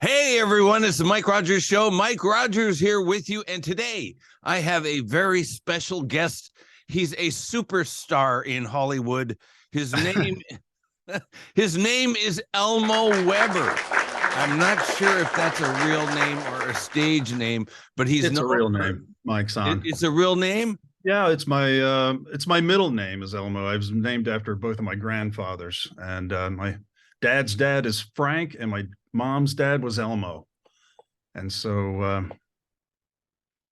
Hey everyone, it's the Mike Rogers Show. Mike Rogers here with you, and today I have a very special guest. He's a superstar in Hollywood. His name is Elmo Weber. I'm not sure if that's a real name or a stage name, but it's a real name, Mike Son. It's a real name? Yeah, it's my middle name is Elmo. I was named after both of my grandfathers, and my dad's dad is Frank, and my mom's dad was Elmo. And so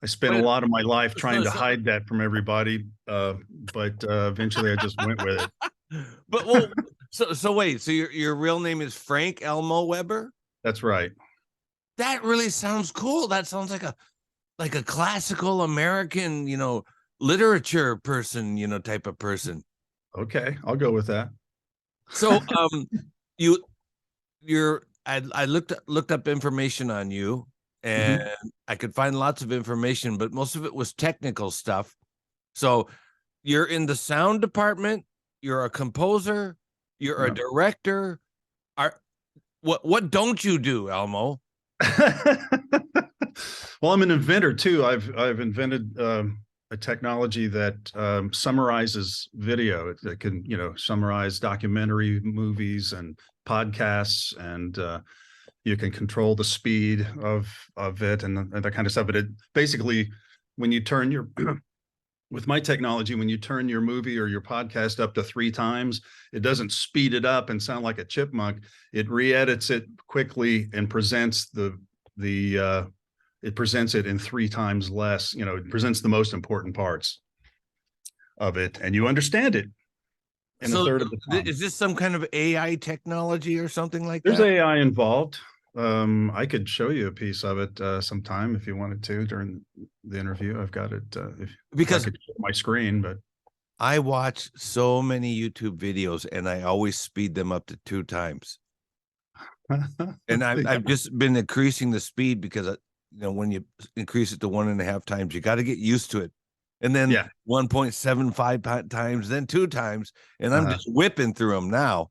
I spent a lot of my life trying to hide that from everybody, but eventually I just went with it. But so wait, so your real name is Frank Elmo Weber? That's right. That really sounds cool. That sounds like a classical American, literature person, type of person. Okay, I'll go with that. So I looked up information on you, and I could find lots of information, but most of it was technical stuff. So you're in the sound department, you're a composer, you're a director. What don't you do, Elmo? Well, I'm an inventor too. I've invented a technology that summarizes video. It can, summarize documentary movies and podcasts, and you can control the speed of it and that kind of stuff. But it basically, when you turn with my technology, when you turn your movie or your podcast up to 3 times, it doesn't speed it up and sound like a chipmunk. It re-edits it quickly and presents it presents it in 3 times less. It presents the most important parts of it, and you understand it in a third of the time. Is this some kind of AI technology or something like that? There's AI involved. I could show you a piece of it sometime if you wanted to during the interview. I've got it because I could show my screen, but I watch so many YouTube videos and I always speed them up to 2 times. And I've just been increasing the speed because when you increase it to 1.5 times, you got to get used to it. And then 1.75 times, then 2 times, and I'm just whipping through them now.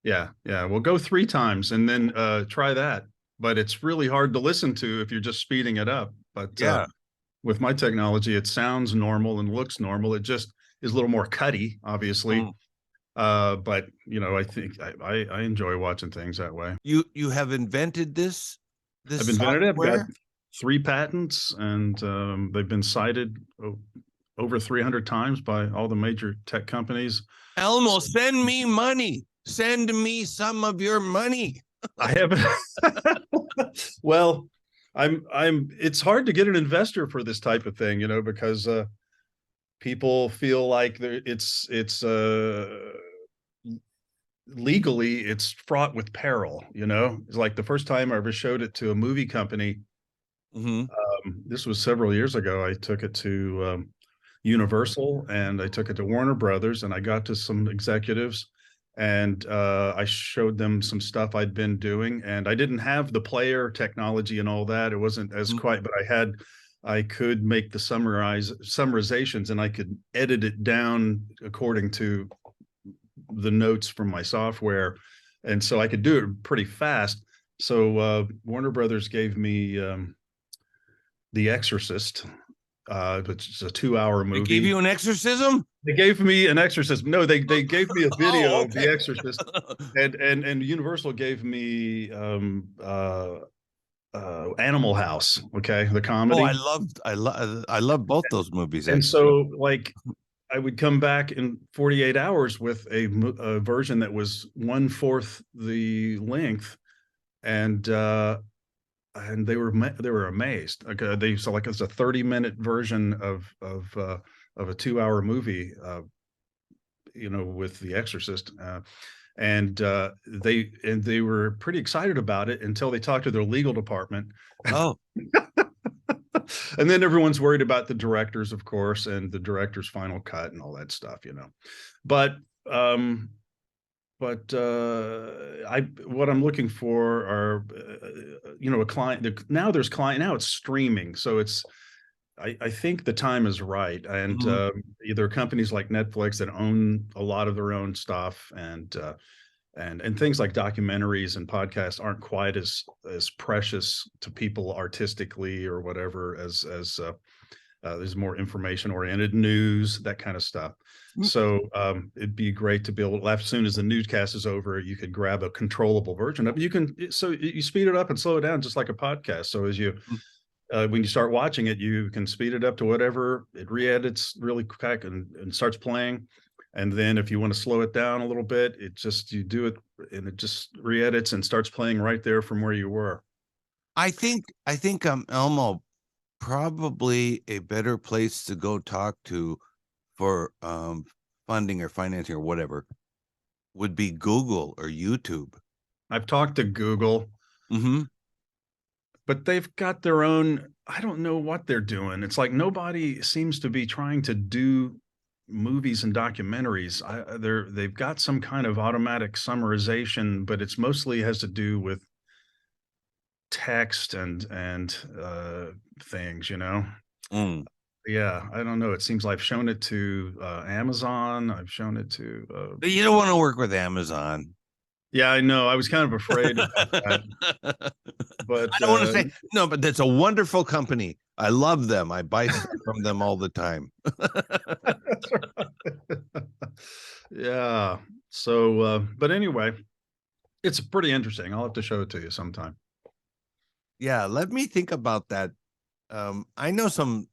Yeah. Well, go 3 times and then try that. But it's really hard to listen to if you're just speeding it up. But with my technology, it sounds normal and looks normal. It just is a little more cutty, obviously. But I think I enjoy watching things that way. You have invented this I've invented it. I've got 3 patents, and they've been cited over 300 times by all the major tech companies. Elmo, send me money. Send me some of your money. I haven't. Well, it's hard to get an investor for this type of thing, because people feel like it's legally it's fraught with peril. It's like the first time I ever showed it to a movie company. This was several years ago. I took it to Universal, and I took it to Warner Brothers, and I got to some executives, and I showed them some stuff I'd been doing, and I didn't have the player technology and all that. It wasn't as quite, but I could make the summarizations, and I could edit it down according to the notes from my software, and so I could do it pretty fast. So Warner Brothers gave me The Exorcist, which is a 2-hour movie. They gave you an exorcism? They gave me an exorcism. No, they gave me a video of The Exorcist, and Universal gave me Animal House. Okay, the comedy. I love both those movies. And so, I would come back in 48 hours with a version that was 1/4 the length, and they were amazed. It's a 30-minute version of a 2-hour movie, with The Exorcist, and they were pretty excited about it until they talked to their legal department. Oh. And then everyone's worried about the directors, of course, and the director's final cut and all that stuff, But what I'm looking for are, a client. Now it's streaming, so I think the time is right, and there are companies like Netflix that own a lot of their own stuff, and and things like documentaries and podcasts aren't quite as precious to people artistically or whatever as there's more information oriented news, that kind of stuff. So it'd be great to be able to, as soon as the newscast is over, you could grab a controllable version of it. You can, so you speed it up and slow it down just like a podcast. So as you when you start watching it, you can speed it up to whatever, it re-edits really quick and starts playing. And then if you want to slow it down a little bit, it just, you do it and it just re-edits and starts playing right there from where you were. I think Elmo, probably a better place to go talk to for funding or financing or whatever would be Google or YouTube. I've talked to Google, but they've got their own, I don't know what they're doing. It's like nobody seems to be trying to do movies and documentaries. They've got some kind of automatic summarization, but it's mostly has to do with text and things, you know. Yeah, I don't know. It seems like I've shown it to Amazon. I've shown it to but you don't want to work with Amazon. Yeah, I know. I was kind of afraid about that. But I don't want to say no, but that's a wonderful company. I love them. I buy from them all the time. Yeah. So but anyway, it's pretty interesting. I'll have to show it to you sometime. Yeah, let me think about that. I know some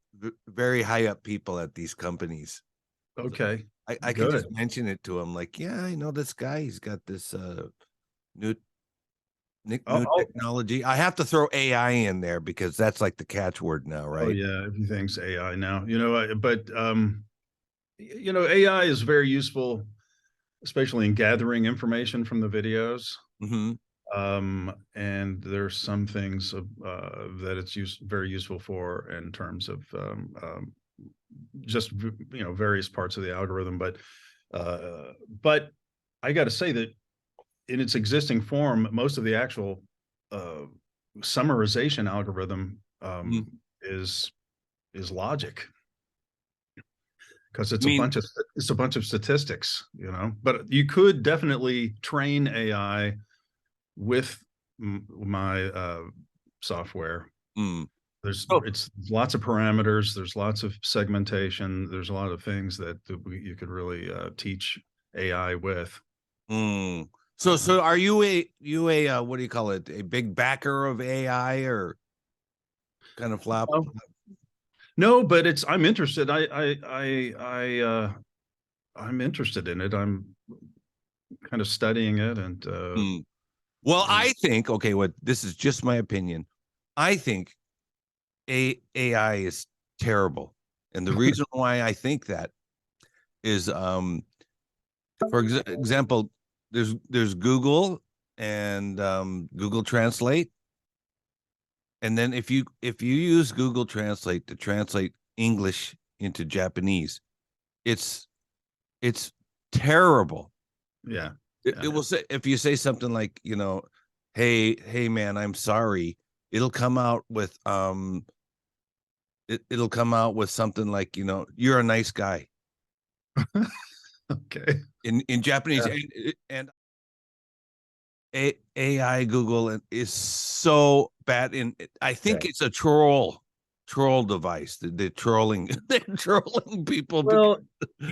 very high up people at these companies. Okay. I can just mention it to him, like, yeah, I know this guy. He's got this new technology. I have to throw AI in there because that's like the catchword now, right? Oh yeah, everything's AI now. You know, but you know, AI is very useful, especially in gathering information from the videos. And there's some things that it's very useful for in terms of just, you know, various parts of the algorithm. But I got to say that in its existing form, most of the actual summarization algorithm is logic, because it's a bunch of statistics, you know. But you could definitely train AI with my software. It's lots of parameters, there's lots of segmentation, there's a lot of things that you could really teach AI with. So are you a what do you call it, a big backer of AI, or kind of flop? No, but I'm interested. I'm interested in it. I'm kind of studying it. And well, I think, okay, this is just my opinion. I think AI is terrible. And the reason why I think that is, for example, there's Google and Google Translate. And then if you use Google Translate to translate English into Japanese, it's terrible. Yeah. It will say, if you say something like, you know, hey man, I'm sorry, it'll come out with it'll come out with something like, you know, you're a nice guy. Okay. In Japanese. And AI Google is so bad. I think it's a troll device. They're trolling people. Well,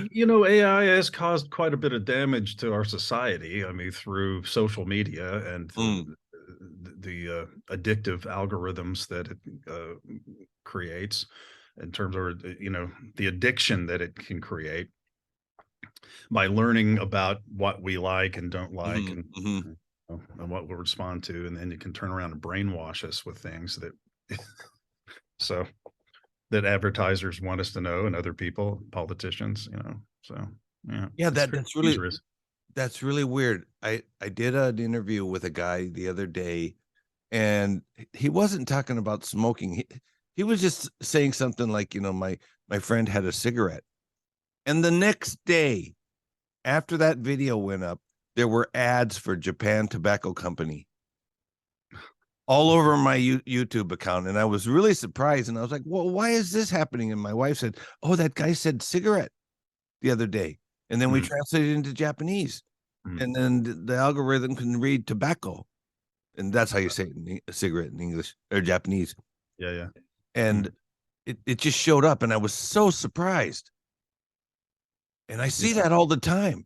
you know, AI has caused quite a bit of damage to our society. I mean, through social media and the addictive algorithms that it creates, in terms of, you know, the addiction that it can create by learning about what we like and don't like, and what we'll respond to, and then you can turn around and brainwash us with things that so that advertisers want us to know, and other people, politicians, you know. So yeah, that's really weird. I did an interview with a guy the other day, and he wasn't talking about smoking. He was just saying something like, you know, my friend had a cigarette, and the next day after that video went up, there were ads for Japan Tobacco Company all over my YouTube account. And I was really surprised. And I was like, well, why is this happening? And my wife said, oh, that guy said cigarette the other day. And then we translated it into Japanese. and then the algorithm can read tobacco, and that's how you say it a cigarette in English or Japanese. Yeah. And it just showed up, and I was so surprised. And I see that all the time.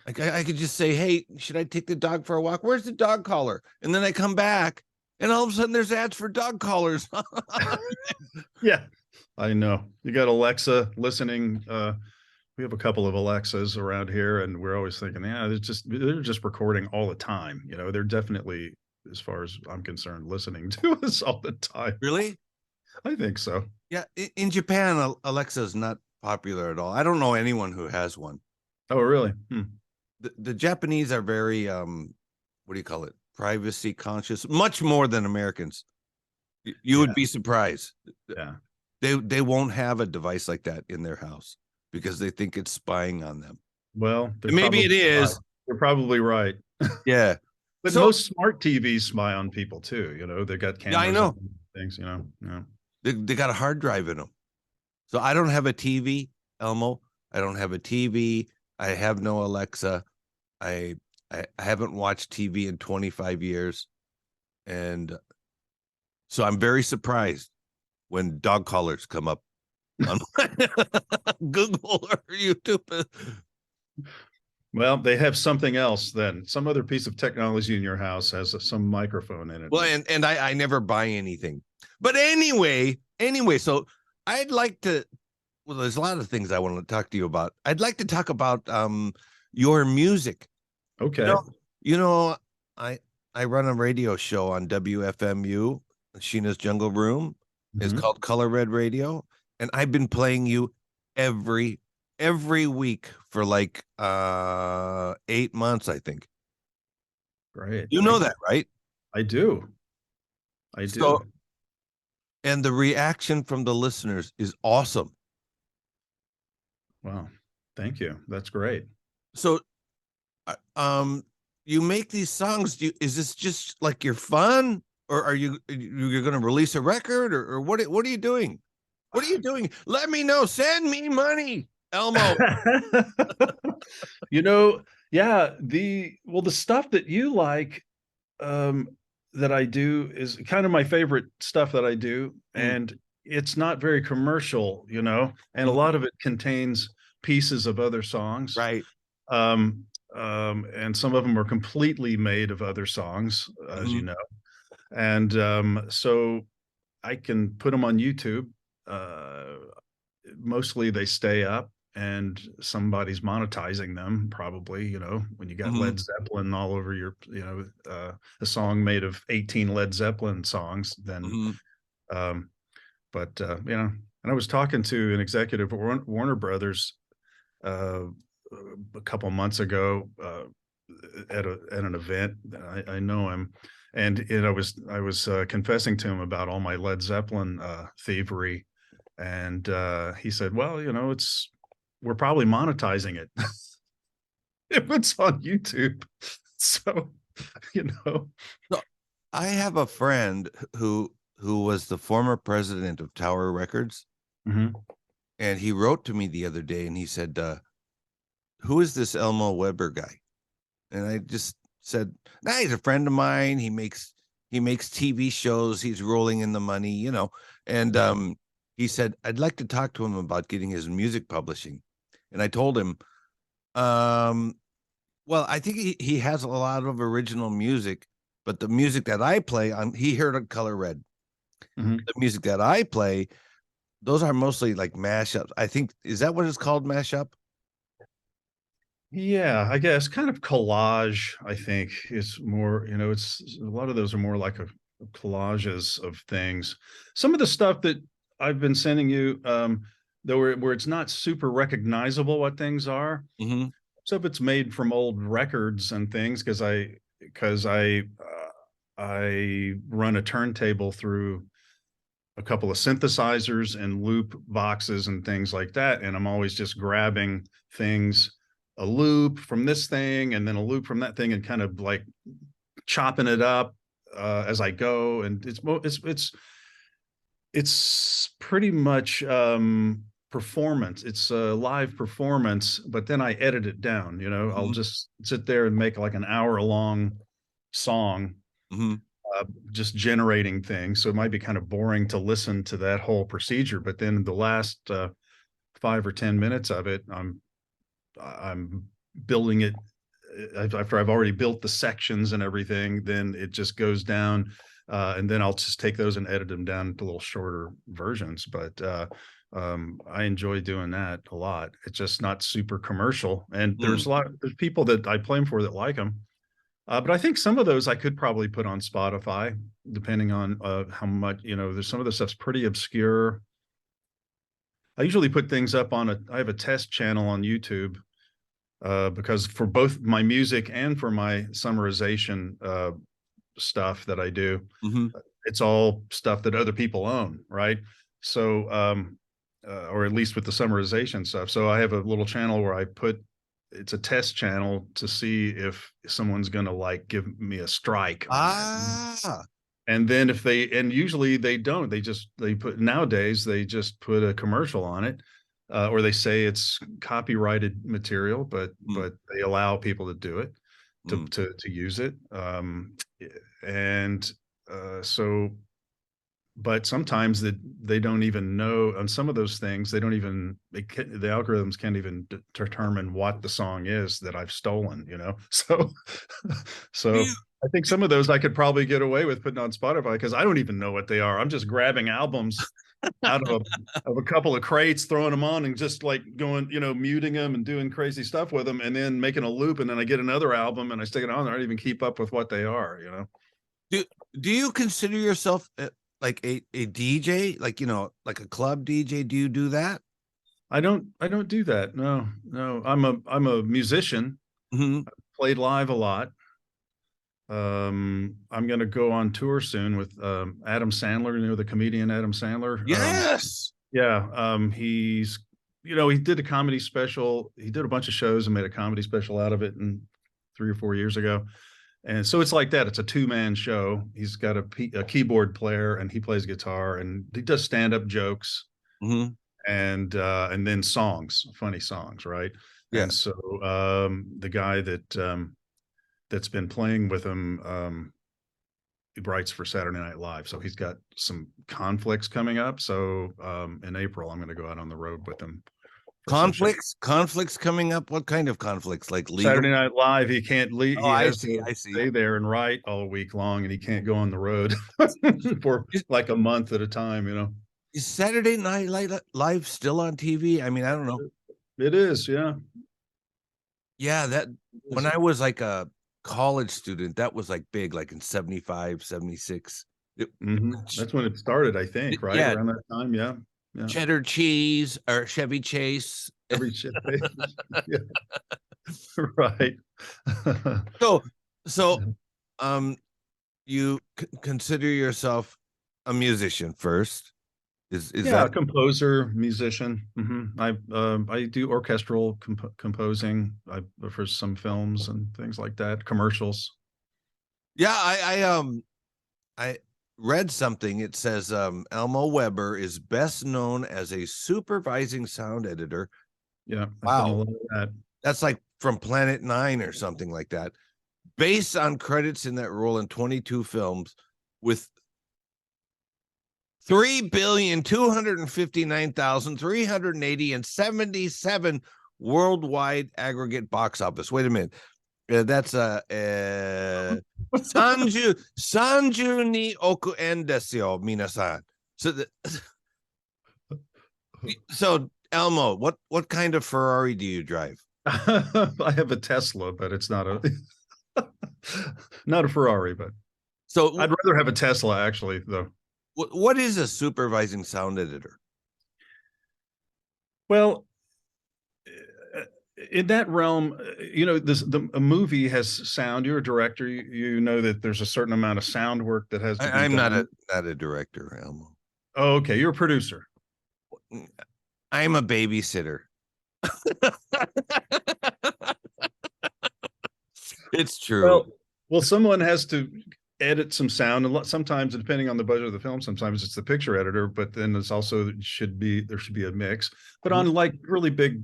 Like I could just say, "Hey, should I take the dog for a walk? Where's the dog collar?" And then I come back, and all of a sudden there's ads for dog collars. Yeah, I know. You got Alexa listening. We have a couple of Alexas around here, and we're always thinking, yeah, they're just recording all the time. You know, they're definitely, as far as I'm concerned, listening to us all the time. Really? I think so. Yeah. In Japan, Alexa is not popular at all. I don't know anyone who has one. Oh, really? The Japanese are very what do you call it? Privacy conscious, much more than Americans. You would be surprised. Yeah. They won't have a device like that in their house because they think it's spying on them. Well, maybe it is. Right. They're probably right. Yeah. But most smart TVs spy on people too. You know, they got cameras. Yeah, I know. And things, you know. Yeah. They got a hard drive in them. So I don't have a TV, Elmo. I don't have a TV. I have no Alexa. I haven't watched TV in 25 years. And so I'm very surprised when dog collars come up on Google or YouTube. Well, they have something else then. Some other piece of technology in your house has some microphone in it. Well, and I never buy anything. But anyway, so I'd like to, well, there's a lot of things I want to talk to you about. I'd like to talk about your music. Okay. I run a radio show on WFMU, Sheena's Jungle Room. It's called Color Red Radio, and I've been playing you every week for like 8 months, I think. Great. You know that, right? I do. So, and the reaction from the listeners is awesome. Wow. Thank you. That's great. So, you make these songs. Is this just like your fun, or you're going to release a record, or what are you doing? What are you doing? Let me know. Send me money, Elmo. Yeah, the stuff that you like, that I do is kind of my favorite stuff that I do. And it's not very commercial, and a lot of it contains pieces of other songs. Right. And some of them are completely made of other songs, as you know. And so I can put them on YouTube. Mostly they stay up and somebody's monetizing them, probably, when you got Led Zeppelin all over your, a song made of 18 Led Zeppelin songs, then, and I was talking to an executive at Warner Brothers a couple of months ago at an event. I know him, and I was confessing to him about all my Led Zeppelin thievery, and he said, "Well, we're probably monetizing it if it's on YouTube." So, So I have a friend who was the former president of Tower Records, and he wrote to me the other day, and he said, "Who is this Elmo Weber guy?" And I just said, "Nah, he's a friend of mine. He makes TV shows. He's rolling in the money, And he said, "I'd like to talk to him about getting his music publishing." And I told him, well, I think he has a lot of original music, but the music that I play on, he heard on Color Red. The music that I play, those are mostly like mashups. I think, is that what it's called, mashup? Yeah, I guess kind of collage. I think it's more, it's a lot of those are more like collages of things. Some of the stuff that I've been sending you, though, where it's not super recognizable what things are. So if it's made from old records and things, because I run a turntable through a couple of synthesizers and loop boxes and things like that, and I'm always just grabbing things, a loop from this thing and then a loop from that thing, and kind of like chopping it up as I go. And it's pretty much performance. It's a live performance, but then I edit it down. I'll just sit there and make like an hour-long song, just generating things. So it might be kind of boring to listen to that whole procedure, but then the last 5 or 10 minutes of it, I'm building it. After I've already built the sections and everything, then it just goes down, and then I'll just take those and edit them down to little shorter versions. But I enjoy doing that a lot. It's just not super commercial, and there's people that I play them for that like them. But I think some of those I could probably put on Spotify, depending on how much, there's some of the stuff's pretty obscure. I usually put things up I have a test channel on YouTube, because for both my music and for my summarization stuff that I do, it's all stuff that other people own, right? So, or at least with the summarization stuff. So I have a little channel where it's a test channel to see if someone's going to like give me a strike. And then and usually they don't, nowadays they just put a commercial on it, or they say it's copyrighted material, but they allow people to do it, to use it. But sometimes they don't even know on some of those things. The algorithms can't even determine what the song is that I've stolen, So I think some of those I could probably get away with putting on Spotify, because I don't even know what they are. I'm just grabbing albums out of a couple of crates, throwing them on, and just like going, muting them and doing crazy stuff with them, and then making a loop, and then I get another album and I stick it on there. I don't even keep up with what they are. Do you consider yourself like a DJ, like a club DJ? Do you do that? I don't do that. No. I'm a musician. I've played live a lot. I'm going to go on tour soon with Adam Sandler, the comedian Adam Sandler. Yes. He's, he did a comedy special. He did a bunch of shows and made a comedy special out of it 3 or 4 years ago. And so it's like that. It's a 2-man show. He's got a keyboard player, and he plays guitar, and he does stand-up jokes, and then songs, funny songs, right? Yeah. And so the guy that's been playing with him, he writes for Saturday Night Live. So he's got some conflicts coming up. So in April, I'm going to go out on the road with him. Conflicts coming up. What kind of conflicts? Like legal? Saturday Night Live, he can't leave. Oh, I see. Stay there and write all week long, and he can't go on the road for like a month at a time. Is Saturday Night Live still on TV? I mean, I don't know. It is, yeah. Yeah, when I was like a college student, that was like big, like in 75, 76. That's when it started, I think, right? Yeah. Around that time, yeah. Cheddar cheese or Chevy Chase. Yeah. Right. So you consider yourself a musician first? Is that a composer, musician? I do orchestral composing for some films and things like that, commercials. Yeah, I read something. It says Elmo Weber is best known as a supervising sound editor. Yeah. Wow. That's like from Planet 9 or something like that. Based on credits in that role in 22 films with 3,259,380 and 77 worldwide aggregate box office. Wait a minute. That's Sanju ni oku en desu yo, minasan. So Elmo, what kind of Ferrari do you drive? I have a Tesla, but it's not a Ferrari. But so I'd rather have a Tesla, actually, though. What is a supervising sound editor? Well, in that realm, a movie has sound. You're a director. You know that there's a certain amount of sound work that has to be done. I'm not a director, Elmo. Oh, okay. You're a producer. I'm a babysitter. It's true. Well, someone has to edit some sound, and sometimes, depending on the budget of the film, sometimes it's the picture editor, but then it's also there should be a mix. But on like really big,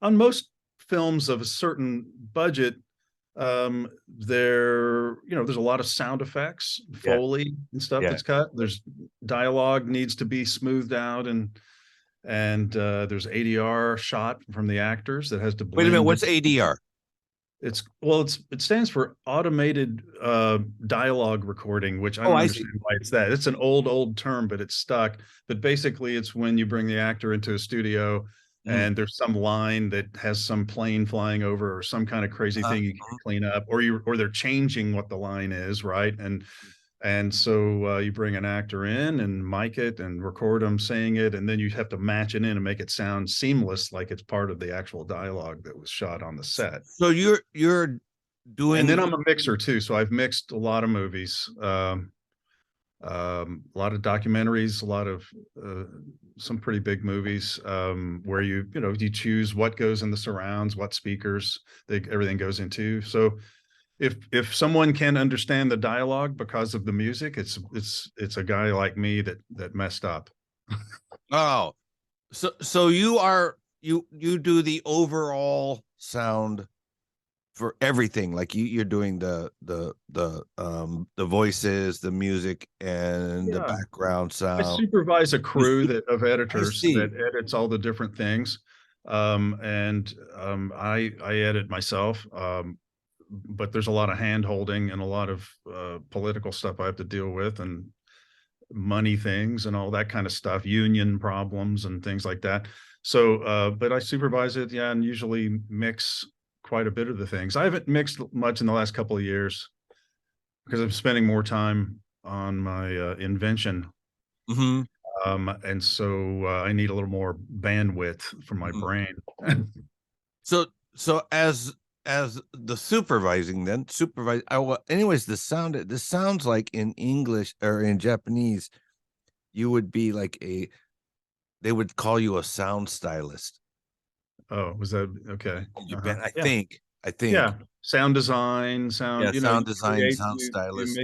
on most films of a certain budget, there's a lot of sound effects, Foley and stuff that's cut. There's dialogue needs to be smoothed out, and there's ADR shot from the actors that has to blend. Wait a minute, what's ADR? It stands for automated dialogue recording, which I don't understand why it's that. It's an old term, but it's stuck. But basically, it's when you bring the actor into a studio and there's some line that has some plane flying over or some kind of crazy thing you can clean up, or they're changing what the line is, right? And so you bring an actor in and mic it and record them saying it, and then you have to match it in and make it sound seamless, like it's part of the actual dialogue that was shot on the set. So you're doing, and then I'm a mixer too. So I've mixed a lot of movies, a lot of documentaries, a lot of some pretty big movies where you choose what goes in the surrounds, what speakers everything goes into. So if someone can understand the dialogue because of the music, it's a guy like me that messed up. Oh, so you do the overall sound for everything, like you're doing the voices, the music, and the background sound. I supervise a crew of editors that edits all the different things, and I edit myself. But there's a lot of hand holding and a lot of political stuff I have to deal with, and money things and all that kind of stuff, union problems and things like that. So, but I supervise it, and usually mix quite a bit of the things. I haven't mixed much in the last couple of years because I'm spending more time on my invention. And so I need a little more bandwidth for my brain. So as the supervising, anyways, this sounds like in English or in Japanese, you would be like they would call you a sound stylist. Oh, was that okay? I think. Yeah. Sound design, sound design, sound stylist.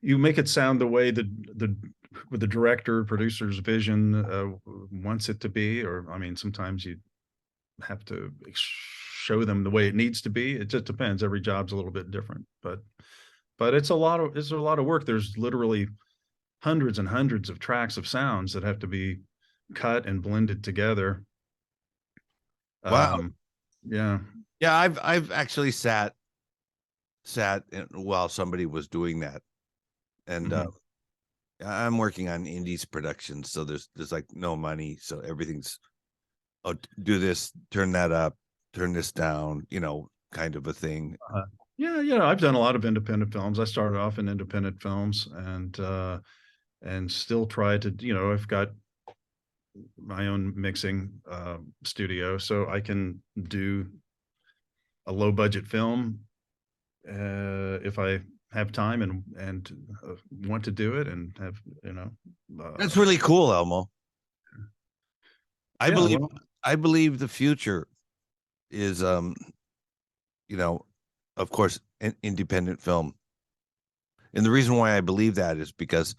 You make it sound the way with the director, producer's vision wants it to be, or I mean, sometimes you have to show them the way it needs to be. It just depends. Every job's a little bit different, but it's a lot of work. There's literally hundreds and hundreds of tracks of sounds that have to be cut and blended together. Wow. Yeah. I've actually sat while somebody was doing that, and I'm working on indies productions, so there's like no money, so everything's do this, turn that up, turn this down, kind of a thing. I've done a lot of independent films. I started off in independent films and still try to, I've got my own mixing studio, so I can do a low budget film if I have time and want to do it, and have that's really cool, Elmo. I believe the future is of course, an independent film. And the reason why I believe that is because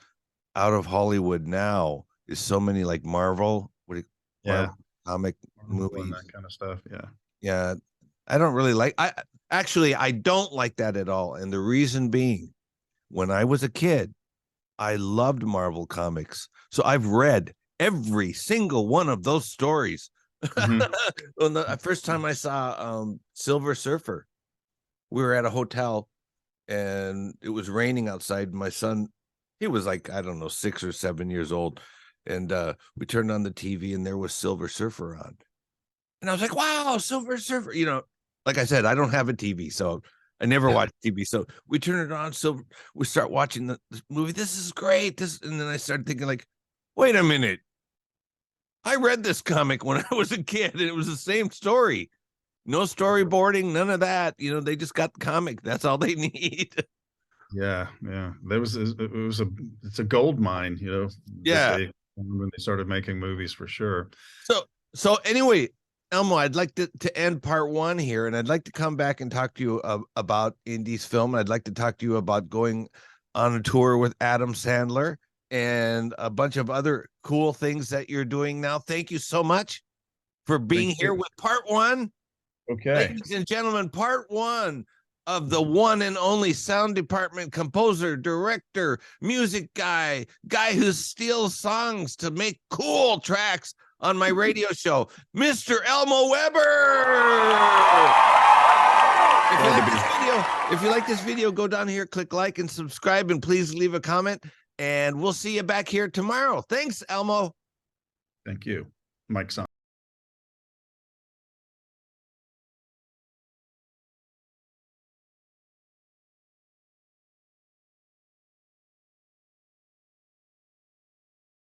out of Hollywood now is so many like Marvel comic movies, that kind of stuff. Yeah. I don't really like, I don't like that at all. And the reason being, when I was a kid, I loved Marvel comics. So I've read every single one of those stories. When the first time I saw Silver Surfer, we were at a hotel and it was raining outside. My son, he was like, I don't know, 6 or 7 years old. And we turned on the TV and there was Silver Surfer on. And I was like, wow, Silver Surfer. Like I said, I don't have a TV, so I never watch TV. So we turn it on. So we start watching the movie. This is great. And then I started thinking like, wait a minute. I read this comic when I was a kid, and it was the same story. No storyboarding, none of that. They just got the comic. That's all they need. Yeah. It's a gold mine, Yeah. when they started making movies, for sure. So anyway, Elmo, I'd like to end part one here, and I'd like to come back and talk to you about Indy's film. I'd like to talk to you about going on a tour with Adam Sandler and a bunch of other cool things that you're doing now. Thank you so much for being here with part one. Okay. Ladies and gentlemen, part one of the one and only sound department composer, director, music guy who steals songs to make cool tracks on my radio show, Mr. Elmo Weber. If you like this video, go down here, click like and subscribe, and please leave a comment. And we'll see you back here tomorrow. Thanks, Elmo. Thank you, Mike.